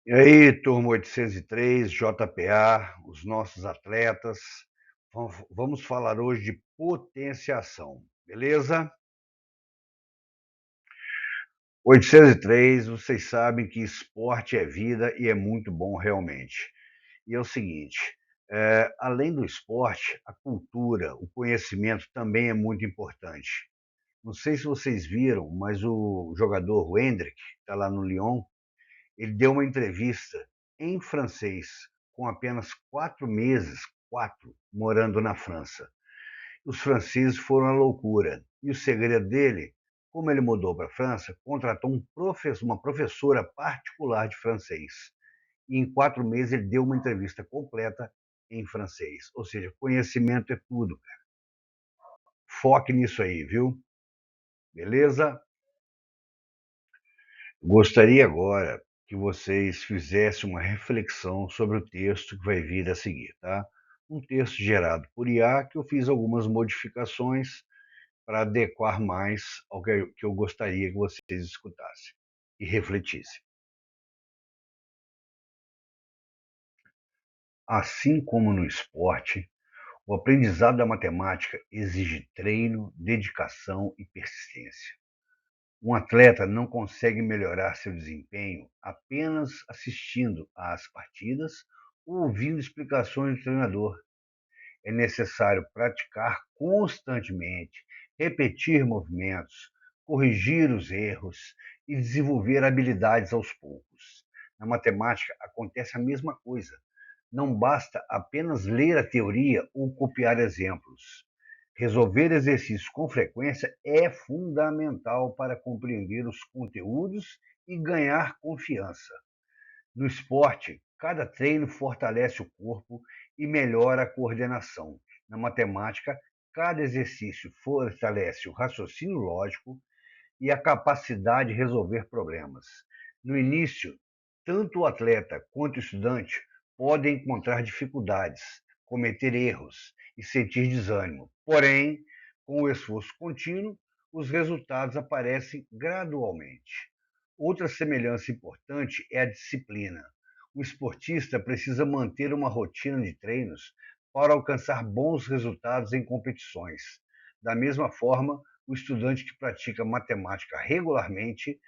E aí, turma 803, JPA, os nossos atletas. Vamos falar hoje de potenciação, beleza? 803, vocês sabem que esporte é vida e é muito bom realmente. E é o seguinte, além do esporte, a cultura, o conhecimento também é muito importante. Não sei se vocês viram, mas o jogador o Endrick, que está lá no Lyon, ele deu uma entrevista em francês, com apenas 4 meses, morando na França. Os franceses foram à loucura. E o segredo dele, como ele mudou para a França, contratou uma professora particular de francês. E em 4 meses ele deu uma entrevista completa em francês. Ou seja, conhecimento é tudo. Foque nisso aí, viu? Beleza? Gostaria agora que vocês fizessem uma reflexão sobre o texto que vai vir a seguir, tá? Um texto gerado por IA que eu fiz algumas modificações para adequar mais ao que eu gostaria que vocês escutassem e refletissem. Assim como no esporte, o aprendizado da matemática exige treino, dedicação e persistência. Um atleta não consegue melhorar seu desempenho apenas assistindo às partidas ou ouvindo explicações do treinador. É necessário praticar constantemente, repetir movimentos, corrigir os erros e desenvolver habilidades aos poucos. Na matemática acontece a mesma coisa. Não basta apenas ler a teoria ou copiar exemplos. Resolver exercícios com frequência é fundamental para compreender os conteúdos e ganhar confiança. No esporte, cada treino fortalece o corpo e melhora a coordenação. Na matemática, cada exercício fortalece o raciocínio lógico e a capacidade de resolver problemas. No início, tanto o atleta quanto o estudante podem encontrar dificuldades, cometer erros e sentir desânimo. Porém, com o esforço contínuo, os resultados aparecem gradualmente. Outra semelhança importante é a disciplina. O esportista precisa manter uma rotina de treinos para alcançar bons resultados em competições. Da mesma forma, o estudante que pratica matemática regularmente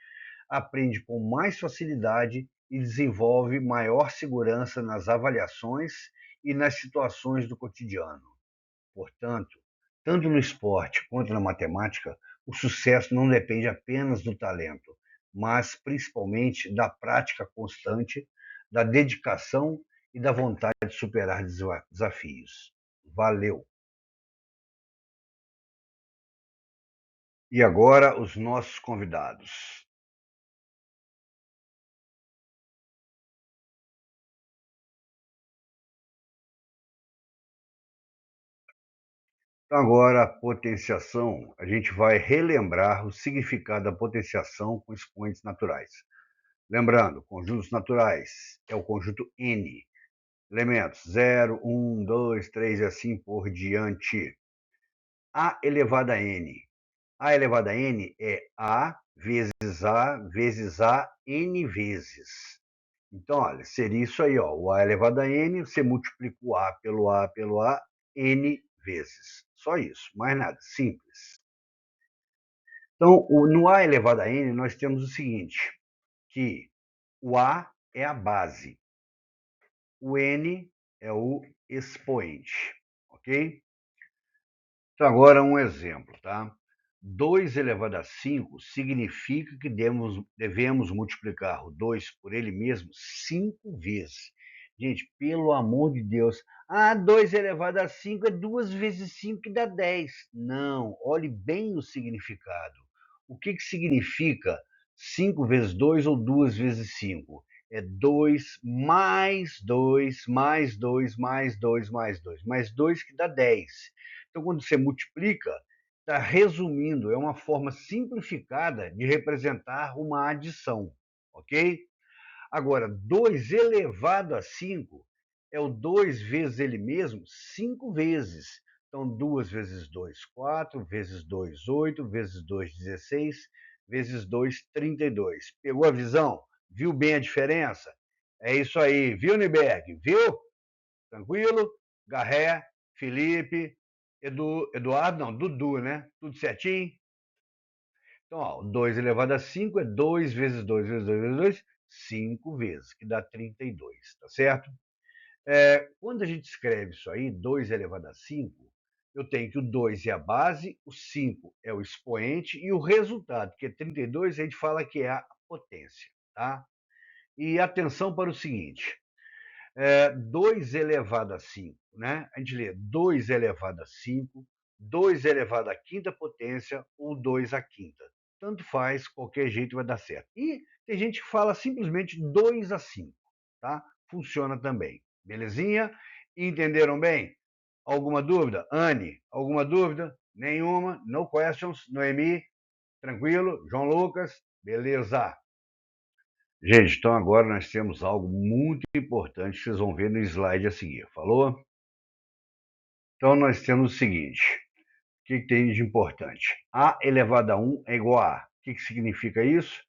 aprende com mais facilidade e desenvolve maior segurança nas avaliações e nas situações do cotidiano. Portanto, tanto no esporte quanto na matemática, o sucesso não depende apenas do talento, mas principalmente da prática constante, da dedicação e da vontade de superar desafios. Valeu! E agora, os nossos convidados. Então, agora, a potenciação, a gente vai relembrar o significado da potenciação com expoentes naturais. Lembrando, conjuntos naturais é o conjunto N, elementos 0, 1, 2, 3 e assim por diante. A elevada a N. A elevada a N é A vezes A N vezes. Então, olha, seria isso aí, ó. O A elevado a N, você multiplica o A pelo A pelo A, N vezes. Só isso, mais nada, simples. Então, no A elevado a N, nós temos o seguinte, que o A é a base, o N é o expoente, ok? Então, agora um exemplo, tá? 2 elevado a 5 significa que devemos multiplicar o 2 por ele mesmo 5 vezes. Gente, pelo amor de Deus. 2 elevado a 5 é 2 vezes 5 que dá 10. Não, olhe bem o significado. O que significa 5 vezes 2 ou 2 vezes 5? É 2 mais 2 mais 2 mais 2 mais 2 mais 2 que dá 10. Então, quando você multiplica, está resumindo, é uma forma simplificada de representar uma adição, ok? Agora, 2 elevado a 5 é o 2 vezes ele mesmo 5 vezes. Então, 2 vezes 2, 4, vezes 2, 8, vezes 2, 16, vezes 2, 32. Pegou a visão? Viu bem a diferença? É isso aí, viu, Niberg? Viu? Tranquilo? Garré, Felipe, Eduardo, não, Dudu, né? Tudo certinho? Então, ó, 2 elevado a 5 é 2 vezes 2 vezes 2 vezes 2, 5 vezes, que dá 32, tá certo? Quando a gente escreve isso aí, 2 elevado a 5, eu tenho que o 2 é a base, o 5 é o expoente e o resultado, que é 32, a gente fala que é a potência, tá? E atenção para o seguinte, 2 elevado a 5, né? A gente lê 2 elevado a 5, 2 elevado à quinta potência ou 2 à quinta. Tanto faz, qualquer jeito vai dar certo. E tem gente que fala simplesmente 2 a 5, tá? Funciona também. Belezinha? Entenderam bem? Alguma dúvida? Anne, alguma dúvida? Nenhuma? No questions? Noemi? Tranquilo? João Lucas? Beleza. Gente, então agora nós temos algo muito importante que vocês vão ver no slide a seguir. Falou? Então nós temos o seguinte: o que tem de importante? A elevado a 1 é igual a A. O que significa isso?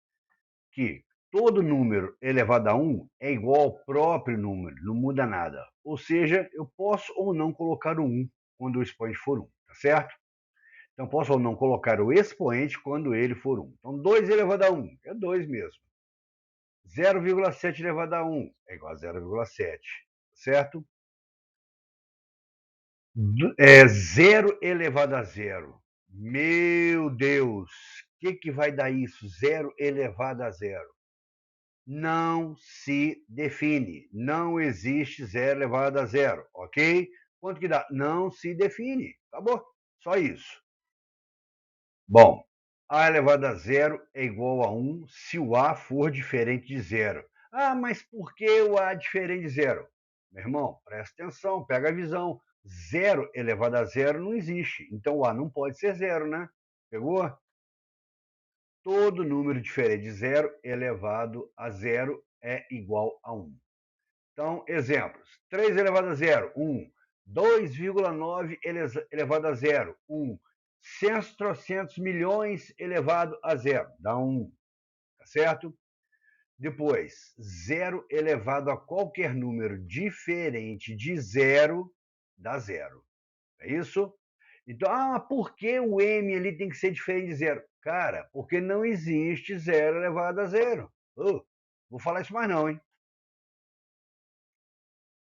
Que todo número elevado a 1 é igual ao próprio número, não muda nada. Ou seja, eu posso ou não colocar o 1 quando o expoente for 1, tá certo? Então posso ou não colocar o expoente quando ele for 1. Então 2 elevado a 1 é 2 mesmo. 0,7 elevado a 1 é igual a 0,7, certo? 0 elevado a 0. Meu Deus, o que vai dar isso? 0 elevado a 0. Não se define. Não existe 0 elevado a 0, ok? Quanto que dá? Não se define. Acabou. Só isso. Bom, A elevado a 0 é igual a 1 se o A for diferente de 0. Ah, mas por que o A é diferente de 0? Meu irmão, presta atenção, pega a visão. 0 elevado a 0 não existe. Então o A não pode ser 0, né? Pegou? Todo número diferente de 0 elevado a 0 é igual a 1. Então, exemplos. 3 elevado a 0, 1. 2,9 elevado a 0, 1. 100 milhões elevado a 0, dá 1, tá certo? Depois, 0 elevado a qualquer número diferente de 0, dá 0. É isso? Então, por que o M ali tem que ser diferente de 0? Cara, porque não existe 0 elevado a 0. Vou falar isso mais não, hein?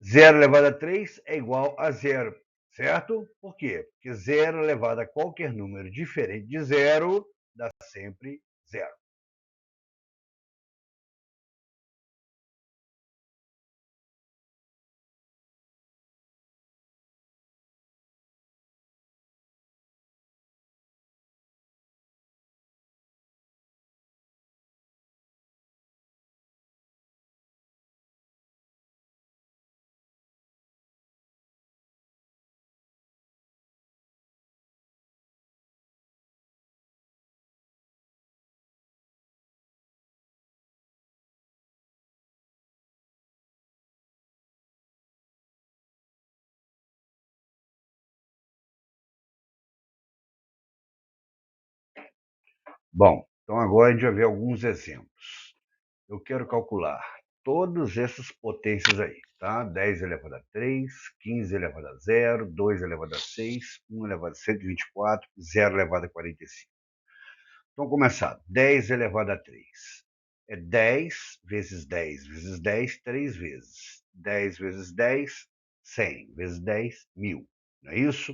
0 elevado a 3 é igual a 0, certo? Por quê? Porque 0 elevado a qualquer número diferente de 0 dá sempre 0. Bom, então agora a gente vai ver alguns exemplos. Eu quero calcular todas essas potências aí, tá? 10 elevado a 3, 15 elevado a 0, 2 elevado a 6, 1 elevado a 124, 0 elevado a 45. Então, começar. 10 elevado a 3. É 10 vezes 10 vezes 10, 3 vezes. 10 vezes 10, 100 vezes 10, 1000. Não é isso?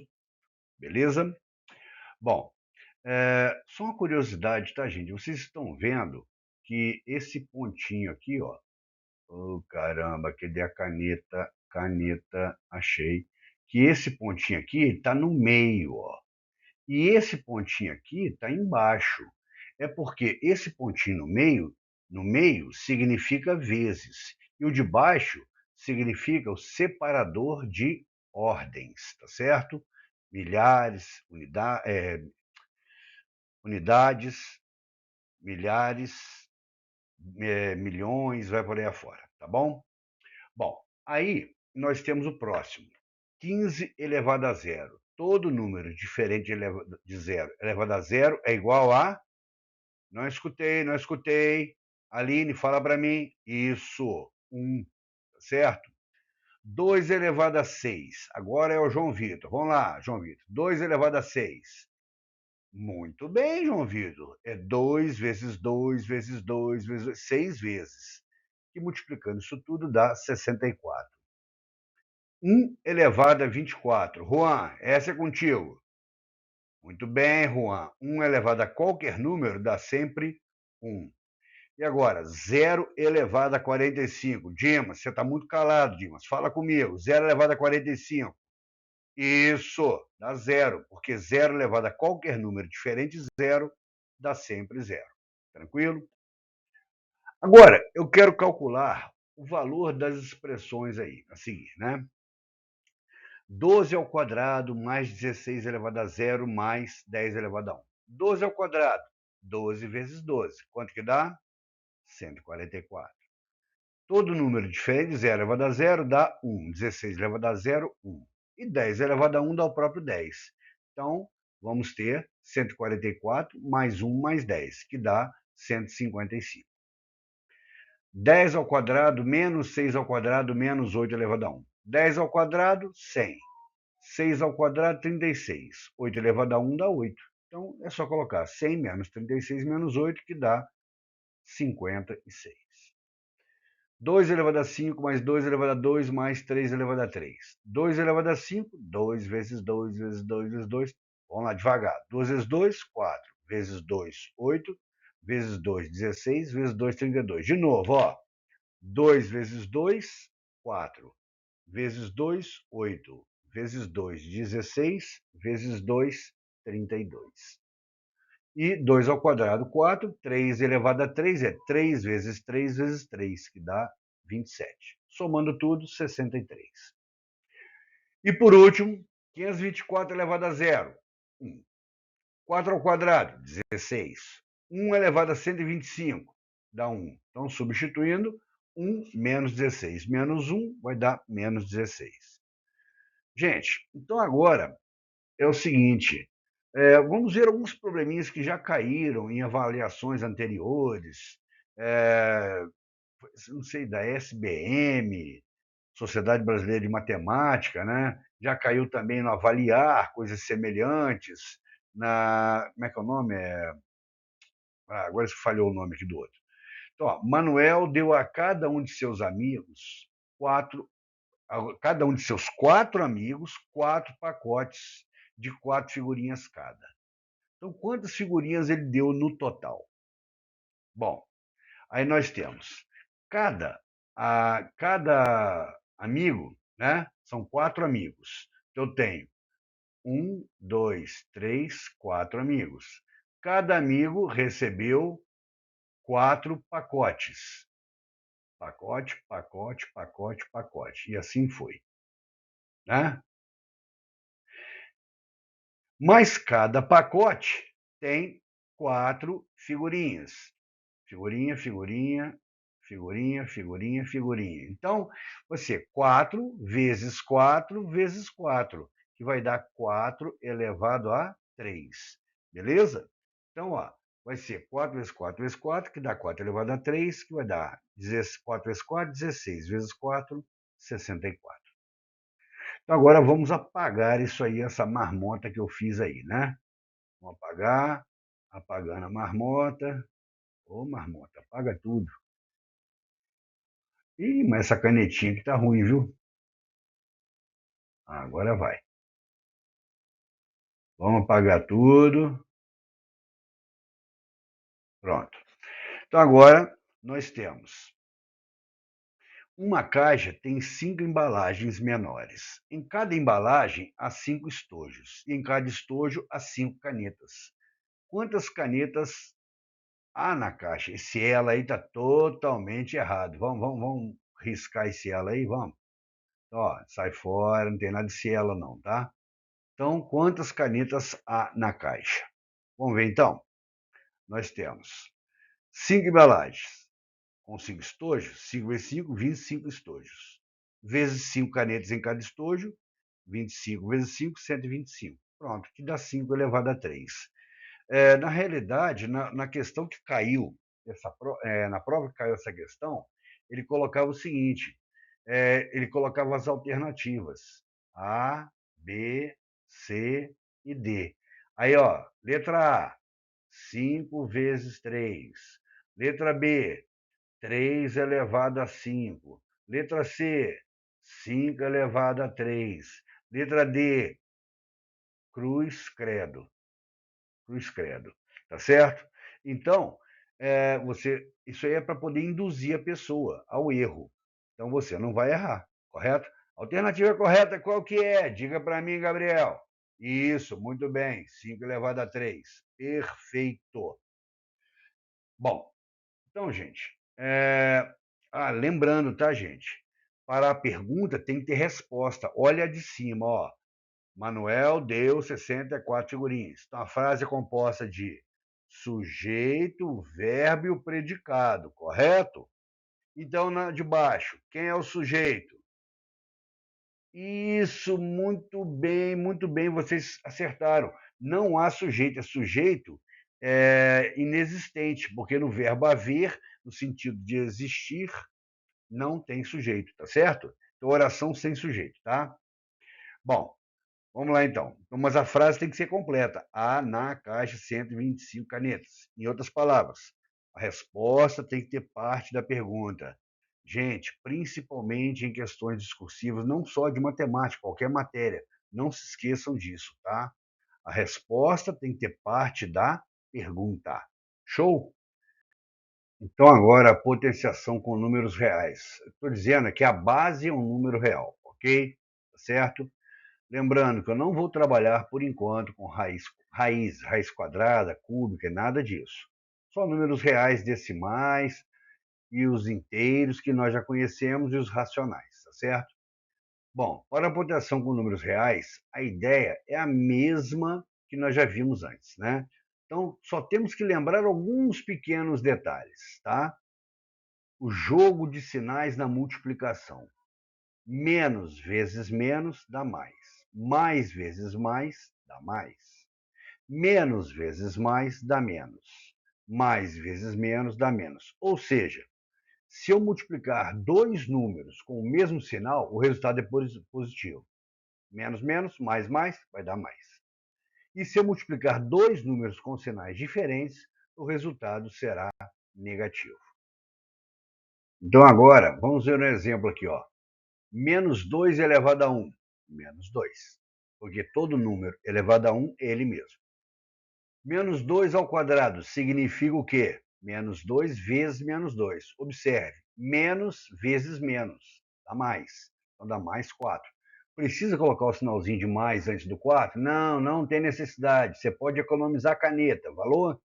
Beleza? Bom, só uma curiosidade, tá, gente? Vocês estão vendo que esse pontinho aqui, ó. Oh, caramba, cadê a caneta? Caneta, achei. Que esse pontinho aqui está no meio, ó. E esse pontinho aqui está embaixo. É porque esse pontinho no meio significa vezes. E o de baixo significa o separador de ordens, tá certo? Milhares, unidades, milhares, milhões, vai por aí afora, tá bom? Bom, aí nós temos o próximo. 15 elevado a zero. Todo número diferente de zero elevado a zero é igual a... Não escutei, não escutei. Aline, fala para mim. Isso. 1, certo? 2 elevado a 6. Agora é o João Vitor. Vamos lá, João Vitor. 2 elevado a 6. Muito bem, João Vitor. É 2 vezes 2 vezes 2 vezes 2, 6 vezes. E multiplicando isso tudo dá 64. 1 elevado a 24. Juan, essa é contigo. Muito bem, Juan. 1 elevado a qualquer número dá sempre 1. E agora, 0 elevado a 45. Dimas, você está muito calado, Dimas. Fala comigo. 0 elevado a 45. Isso, dá 0, porque 0 elevado a qualquer número diferente de 0 dá sempre 0. Tranquilo? Agora, eu quero calcular o valor das expressões aí, a seguir, né? 12 ao quadrado mais 16 elevado a 0 mais 10 elevado a 1. 12 ao quadrado, 12 vezes 12. Quanto que dá? 144. Todo número diferente de 0 elevado a 0 dá 1. 16 elevado a 0, 1. E 10 elevado a 1 dá o próprio 10. Então, vamos ter 144 mais 1 mais 10, que dá 155. 10 ao quadrado menos 6 ao quadrado menos 8 elevado a 1. 10 ao quadrado, 100. 6 ao quadrado, 36. 8 elevado a 1 dá 8. Então, é só colocar 100 menos 36 menos 8, que dá 56. 2 elevado a 5 mais 2 elevado a 2 mais 3 elevado a 3. 2 elevado a 5, 2 vezes 2 vezes 2 vezes 2. Vamos lá, devagar. 2 vezes 2, 4. Vezes 2, 8. Vezes 2, 16. Vezes 2, 32. De novo, ó. 2 vezes 2, 4. Vezes 2, 8. Vezes 2, 16. Vezes 2, 32. E 2 ao quadrado, 4. 3 elevado a 3 é 3 vezes 3 vezes 3, que dá 27. Somando tudo, 63. E por último, 524 elevado a 0, 1. 4 ao quadrado, 16. 1 elevado a 125, dá 1. Então, substituindo, 1 menos 16 menos 1 vai dar menos 16. Gente, então agora é o seguinte, vamos ver alguns probleminhas que já caíram em avaliações anteriores, não sei, da SBM, Sociedade Brasileira de Matemática, né? Já caiu também no Avaliar, coisas semelhantes, como é que é o nome? Agora falhou o nome aqui do outro. Então, ó, Manuel deu a cada um de seus amigos cada um de seus 4 amigos, 4 pacotes de 4 figurinhas cada. Então, quantas figurinhas ele deu no total? Bom, aí nós temos cada amigo, né? São 4 amigos. Eu tenho 1, 2, 3, 4 amigos. Cada amigo recebeu 4 pacotes. Pacote, pacote, pacote, pacote. E assim foi, né? Mas cada pacote tem 4 figurinhas. Figurinha, figurinha, figurinha, figurinha, figurinha. Então, você 4 vezes 4 vezes 4, que vai dar 4 elevado a 3. Beleza? Então, ó, vai ser 4 vezes 4 vezes 4, que dá 4 elevado a 3, que vai dar 4 vezes 4, 16, vezes 4, 64. Então, agora vamos apagar isso aí, essa marmota que eu fiz aí, né? Vamos apagar, apagando a marmota. Ô, marmota, apaga tudo. Ih, mas essa canetinha aqui tá ruim, viu? Agora vai. Vamos apagar tudo. Pronto. Então agora nós temos uma caixa tem 5 embalagens menores. Em cada embalagem há 5 estojos. E em cada estojo há 5 canetas. Quantas canetas há na caixa? Esse ela aí está totalmente errado. Vamos riscar esse ela aí, vamos. Ó, sai fora, não tem nada de cielo não, tá? Então, quantas canetas há na caixa? Vamos ver então. Nós temos 5 embalagens com 5 estojos, 5 vezes 5, 25 estojos. Vezes 5 canetas em cada estojo, 25 vezes 5, 125. Pronto, que dá 5 elevado a 3. Na realidade, na questão que caiu, na prova que caiu essa questão, ele colocava o seguinte, ele colocava as alternativas, A, B, C e D. Aí, ó, letra A, 5 vezes 3. Letra B, 3 elevado a 5. Letra C, 5 elevado a 3. Letra D, cruz credo. Cruz credo. Tá certo? Então, isso aí é para poder induzir a pessoa ao erro. Então você não vai errar, correto? A alternativa correta qual que é? Diga para mim, Gabriel. Isso, muito bem. 5 elevado a 3. Perfeito. Bom, então, gente, lembrando, tá, gente? Para a pergunta tem que ter resposta. Olha a de cima, ó. Manuel deu 64 figurinhas. Então, a frase é composta de sujeito, verbo e o predicado, correto? Então, na de baixo, quem é o sujeito? Isso, muito bem, vocês acertaram. Não há sujeito, é sujeito inexistente, porque no verbo haver, no sentido de existir, não tem sujeito, tá certo? Então, oração sem sujeito, tá? Bom, vamos lá então. Mas a frase tem que ser completa. Há na caixa 125 canetas. Em outras palavras, a resposta tem que ter parte da pergunta. Gente, principalmente em questões discursivas, não só de matemática, qualquer matéria. Não se esqueçam disso, tá? A resposta tem que ter parte da pergunta. Show? Então, agora, a potenciação com números reais. Estou dizendo que a base é um número real, ok? Tá certo? Lembrando que eu não vou trabalhar, por enquanto, com raiz quadrada, cúbica, nada disso. Só números reais decimais e os inteiros que nós já conhecemos e os racionais, tá certo? Bom, para a potenciação com números reais, a ideia é a mesma que nós já vimos antes, né? Então, só temos que lembrar alguns pequenos detalhes, tá? O jogo de sinais na multiplicação. Menos vezes menos dá mais. Mais vezes mais dá mais. Menos vezes mais dá menos. Mais vezes menos dá menos. Ou seja, se eu multiplicar dois números com o mesmo sinal, o resultado é positivo. Menos menos, mais mais, vai dar mais. E se eu multiplicar dois números com sinais diferentes, o resultado será negativo. Então agora, vamos ver um exemplo aqui, ó. Menos 2 elevado a 1. Menos 2. Porque todo número elevado a 1 é ele mesmo. Menos 2 ao quadrado significa o quê? Menos 2 vezes menos 2. Observe, menos vezes menos. Dá mais. Então dá mais 4. Precisa colocar o sinalzinho de mais antes do 4? Não, não tem necessidade. Você pode economizar a caneta. Valor?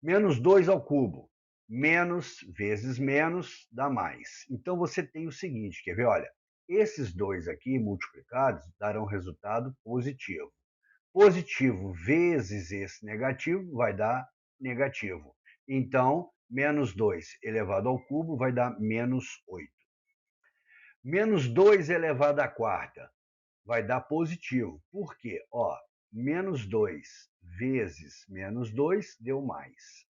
Menos 2 ao cubo. Menos vezes menos dá mais. Então você tem o seguinte, quer ver? Olha, esses dois aqui multiplicados darão resultado positivo. Positivo vezes esse negativo vai dar negativo. Então, menos 2 elevado ao cubo vai dar menos 8. Menos 2 elevado à quarta vai dar positivo. Por quê? Ó, menos 2 vezes menos 2 deu mais.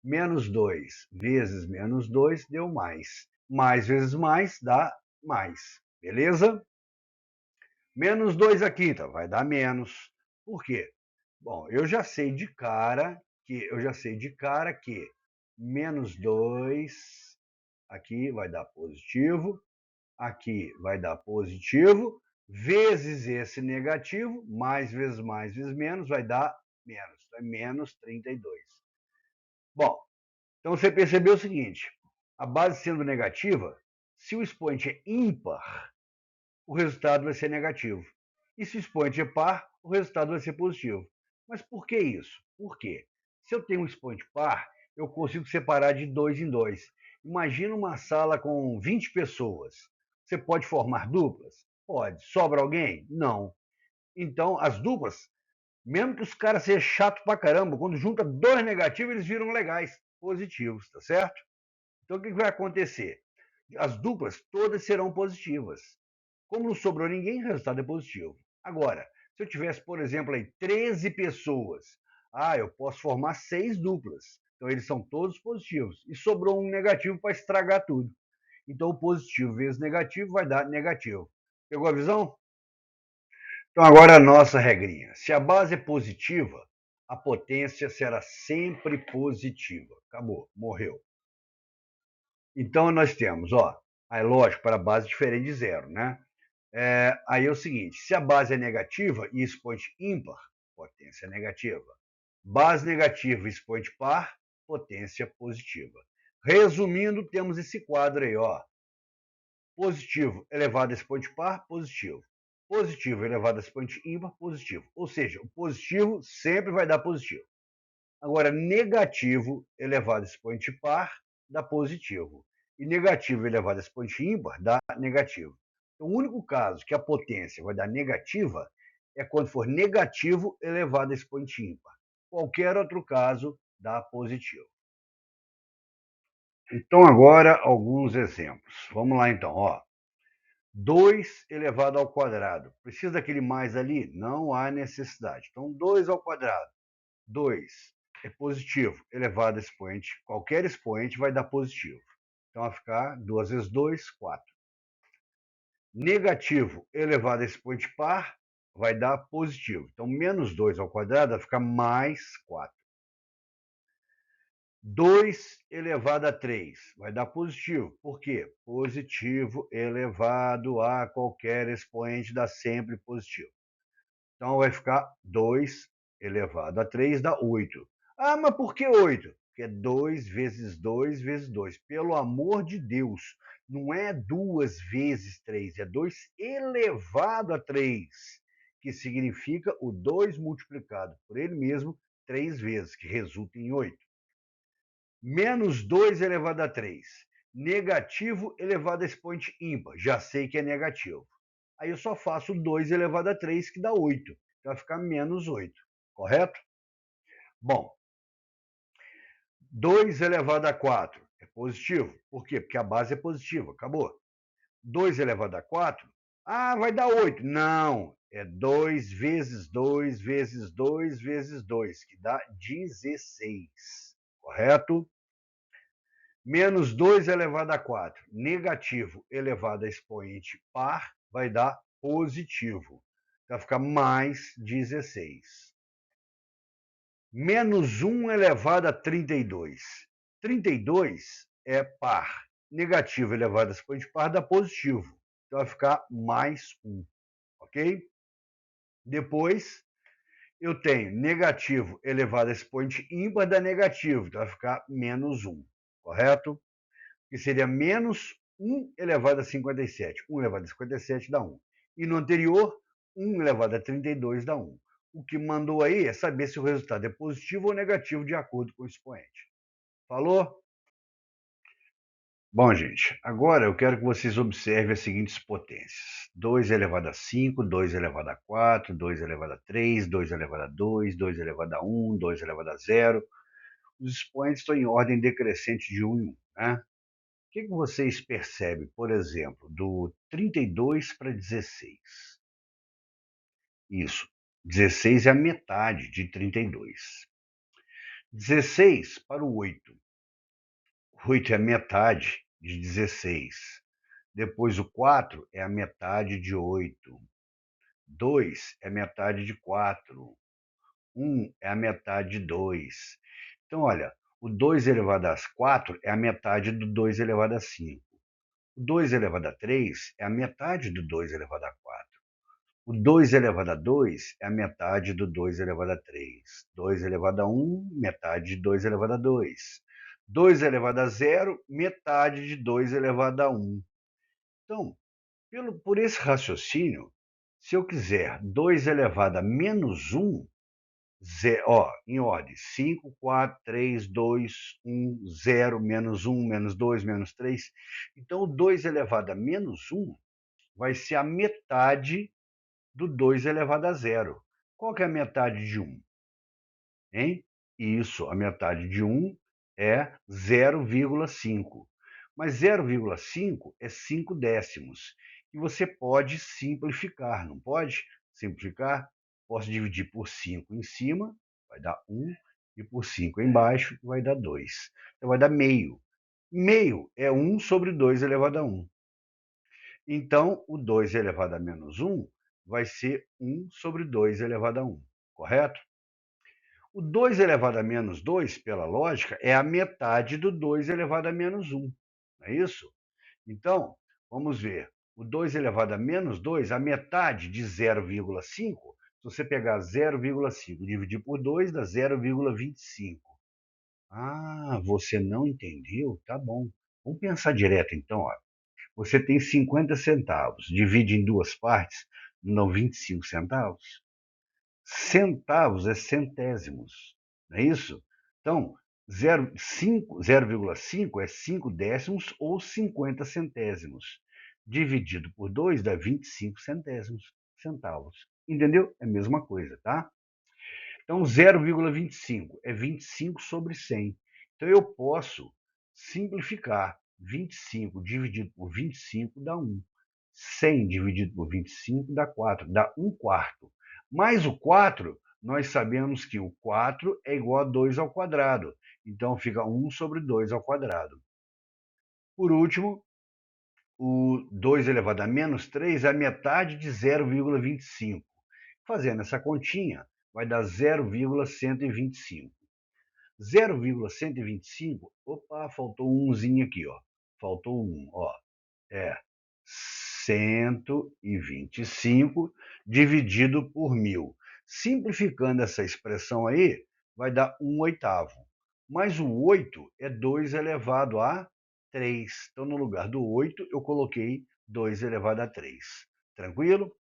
Menos 2 vezes menos 2 deu mais. Mais vezes mais dá mais. Beleza? Menos 2 à quinta vai dar menos. Por quê? Bom, eu já sei de cara que menos 2 aqui vai dar positivo, aqui vai dar positivo, vezes esse negativo, mais vezes menos, vai dar menos. Então, é menos 32. Bom, então você percebeu o seguinte, a base sendo negativa, se o expoente é ímpar, o resultado vai ser negativo. E se o expoente é par, o resultado vai ser positivo. Mas por que isso? Por quê? Se eu tenho um expoente par, eu consigo separar de dois em dois. Imagina uma sala com 20 pessoas. Você pode formar duplas? Pode. Sobra alguém? Não. Então, as duplas, mesmo que os caras sejam chato pra caramba, quando junta dois negativos, eles viram legais, positivos, tá certo? Então, o que vai acontecer? As duplas todas serão positivas. Como não sobrou ninguém, o resultado é positivo. Agora, se eu tivesse, por exemplo, aí 13 pessoas, eu posso formar 6 duplas. Então, eles são todos positivos. E sobrou um negativo para estragar tudo. Então, o positivo vezes negativo vai dar negativo. Pegou a visão? Então, agora a nossa regrinha. Se a base é positiva, a potência será sempre positiva. Acabou, morreu. Então, nós temos, aí lógico, para a base diferente de zero, né? Aí é o seguinte, se a base é negativa e expoente ímpar, potência negativa. Base negativa e expoente par, potência positiva. Resumindo, temos esse quadro aí, positivo elevado a expoente par, positivo. Positivo elevado a expoente ímpar, positivo. Ou seja, o positivo sempre vai dar positivo. Agora, negativo elevado a expoente par dá positivo. E negativo elevado a expoente ímpar dá negativo. Então, o único caso que a potência vai dar negativa é quando for negativo elevado a expoente ímpar. Qualquer outro caso dá positivo. Então, agora, alguns exemplos. Vamos lá, então. 2 elevado ao quadrado. Precisa daquele mais ali? Não há necessidade. Então, 2 ao quadrado. 2 é positivo elevado a expoente. Qualquer expoente vai dar positivo. Então, vai ficar 2 vezes 2, 4. Negativo elevado a expoente par vai dar positivo. Então, menos 2 ao quadrado vai ficar mais 4. 2 elevado a 3 vai dar positivo. Por quê? Positivo elevado a qualquer expoente dá sempre positivo. Então vai ficar 2 elevado a 3 dá 8. Ah, mas por que 8? Porque é 2 vezes 2 vezes 2. Pelo amor de Deus, não é 2 vezes 3, é 2 elevado a 3, que significa o 2 multiplicado por ele mesmo 3 vezes, que resulta em 8. Menos 2 elevado a 3. Negativo elevado a expoente ímpar. Já sei que é negativo. Aí eu só faço 2 elevado a 3, que dá 8. Vai ficar menos 8. Correto? Bom, 2 elevado a 4 é positivo. Por quê? Porque a base é positiva. Acabou. 2 elevado a 4, vai dar 8. Não, é 2 vezes 2 vezes 2 vezes 2, que dá 16. Correto? Menos 2 elevado a 4, negativo elevado a expoente par, vai dar positivo. Vai ficar mais 16. Menos 1 elevado a 32. 32 é par. Negativo elevado a expoente par dá positivo. Então vai ficar mais 1. Ok? Depois, eu tenho negativo elevado a expoente ímpar dá negativo. Então vai ficar menos 1. Correto? Que seria menos 1 elevado a 57. 1 elevado a 57 dá 1. E no anterior, 1 elevado a 32 dá 1. O que mandou aí é saber se o resultado é positivo ou negativo de acordo com o expoente. Falou? Bom, gente, agora eu quero que vocês observem as seguintes potências. 2 elevado a 5, 2 elevado a 4, 2 elevado a 3, 2 elevado a 2, 2 elevado a 1, 2 elevado a 0. Os expoentes estão em ordem decrescente de 1 em 1, né? O que vocês percebem, por exemplo, do 32 para 16? Isso, 16 é a metade de 32. 16 para o 8. 8 é a metade de 16. Depois o 4 é a metade de 8. 2 é a metade de 4. 1 é a metade de 2. Então, olha, o 2 elevado a 4 é a metade do 2 elevado a 5. O 2 elevado a 3 é a metade do 2 elevado a 4. O 2 elevado a 2 é a metade do 2 elevado a 3. 2 elevado a 1, metade de 2 elevado a 2. 2 elevado a 0, metade de 2 elevado a 1. Então, por esse raciocínio, se eu quiser 2 elevado a menos 1, em ordem, 5, 4, 3, 2, 1, 0, menos 1, menos 2, menos 3. Então, o 2 elevado a menos 1 vai ser a metade do 2 elevado a 0. Qual que é a metade de 1? Hein? Isso, a metade de 1 é 0,5. Mas 0,5 é 5 décimos. E você pode simplificar, não pode? Simplificar, posso dividir por 5 em cima, vai dar 1, e por 5 embaixo, vai dar 2. Então, vai dar meio. Meio é 1 sobre 2 elevado a 1. Então, o 2 elevado a menos 1 vai ser 1 sobre 2 elevado a 1, correto? O 2 elevado a menos 2, pela lógica, é a metade do 2 elevado a menos 1, não é isso? Então, vamos ver. O 2 elevado a menos 2, a metade de 0,5, se você pegar 0,5 e dividir por 2, dá 0,25. Ah, você não entendeu? Tá bom. Vamos pensar direto então. Ó. Você tem 50 centavos, divide em duas partes, não 25 centavos. Centavos é centésimos, não é isso? Então, 0,5 é 5 décimos ou 50 centésimos. Dividido por 2 dá 25 centavos. Entendeu? É a mesma coisa, tá? Então, 0,25 é 25 sobre 100. Então, eu posso simplificar. 25 dividido por 25 dá 1. 100 dividido por 25 dá 4, dá 1 quarto. Mais o 4, nós sabemos que o 4 é igual a 2 ao quadrado. Então, fica 1 sobre 2 ao quadrado. Por último, o 2 elevado a menos 3 é a metade de 0,25. Fazendo essa continha, vai dar 0,125. 0,125, opa, faltou um umzinho aqui, ó. Faltou um, ó. É 125 dividido por 1.000. Simplificando essa expressão aí, vai dar 1/8. Mas o 8 é 2 elevado a 3. Então, no lugar do 8, eu coloquei 2 elevado a 3. Tranquilo?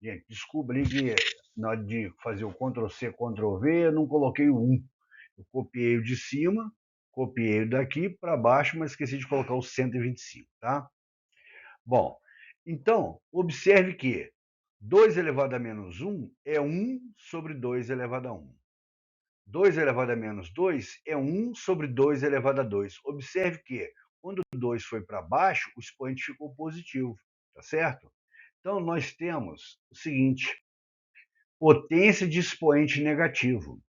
Gente, desculpa ali que na hora de fazer o Ctrl+C, Ctrl+V, eu não coloquei o 1. Eu copiei o de cima, copiei o daqui para baixo, mas esqueci de colocar o 125, tá? Bom, então, observe que 2 elevado a menos 1 é 1 sobre 2 elevado a 1. 2 elevado a menos 2 é 1 sobre 2 elevado a 2. Observe que, quando o 2 foi para baixo, o expoente ficou positivo, tá certo? Então, nós temos o seguinte, potência de expoente negativo.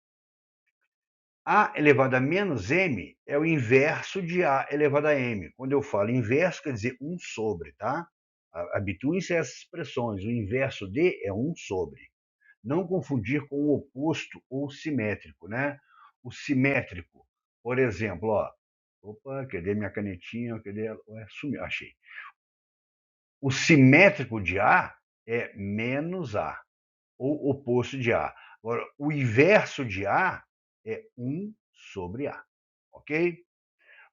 A elevado a menos m é o inverso de A elevado a m. Quando eu falo inverso, quer dizer 1 sobre, tá? Habituem-se a essas expressões. O inverso de é 1 sobre. Não confundir com o oposto ou simétrico, né? O simétrico, por exemplo, ó. Opa, cadê minha canetinha? Cadê ela? Ué, sumiu, achei. O simétrico de A é menos A, ou oposto de A. Agora, o inverso de A é 1 sobre A, ok?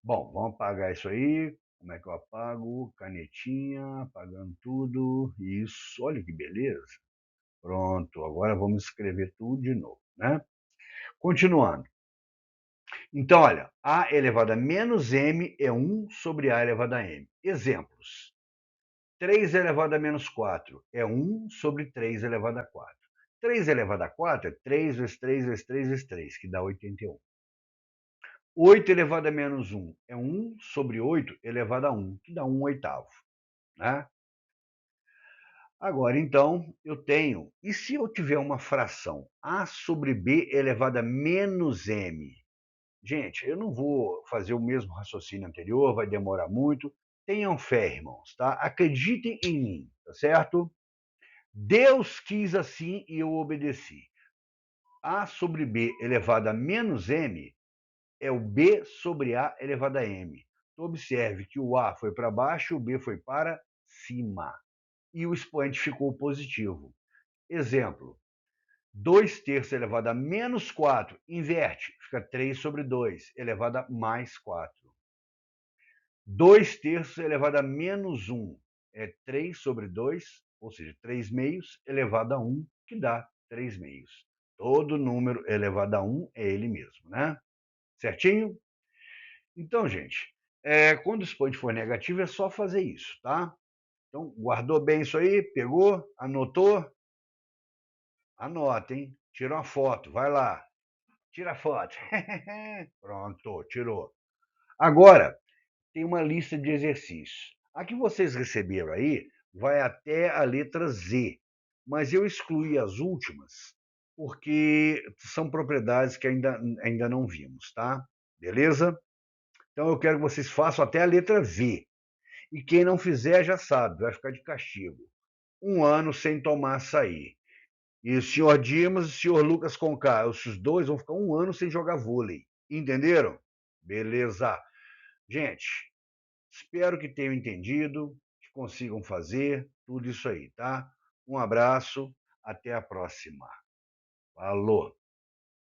Bom, vamos apagar isso aí. Como é que eu apago? Canetinha, apagando tudo. Isso, olha que beleza. Pronto, agora vamos escrever tudo de novo, né? Continuando. Então, olha, A elevado a menos M é 1 sobre A elevado a M. Exemplos. 3 elevado a menos 4 é 1 sobre 3 elevado a 4. 3 elevado a 4 é 3 vezes 3 vezes 3 vezes 3, que dá 81. 8 elevado a menos 1 é 1 sobre 8 elevado a 1, que dá 1/8. Né? Agora, então, eu tenho... E se eu tiver uma fração A sobre B elevado a menos M? Gente, eu não vou fazer o mesmo raciocínio anterior, vai demorar muito. Tenham fé, irmãos, tá? Acreditem em mim, tá certo? Deus quis assim e eu obedeci. A sobre B elevado a menos M é o B sobre A elevado a M. Então, observe que o A foi para baixo e o B foi para cima. E o expoente ficou positivo. Exemplo, 2 terços elevado a menos 4, inverte, fica 3 sobre 2, elevado a mais 4. 2 terços elevado a menos 1 é 3 sobre 2, ou seja, 3 meios, elevado a 1, que dá 3 meios. Todo número elevado a 1 é ele mesmo, né? Certinho? Então, gente, quando o expoente for negativo, é só fazer isso, tá? Então, guardou bem isso aí? Pegou? Anotou? Anota, hein? Tira uma foto, vai lá. Tira a foto. Pronto, tirou. Agora, tem uma lista de exercícios. A que vocês receberam aí vai até a letra Z, mas eu excluí as últimas porque são propriedades que ainda não vimos, tá? Beleza? Então eu quero que vocês façam até a letra V. E quem não fizer já sabe, vai ficar de castigo. 1 ano sem tomar açaí. E o senhor Dimas e o senhor Lucas Conká, os dois vão ficar 1 ano sem jogar vôlei. Entenderam? Beleza. Gente, espero que tenham entendido, que consigam fazer tudo isso aí, tá? Um abraço, até a próxima. Falou!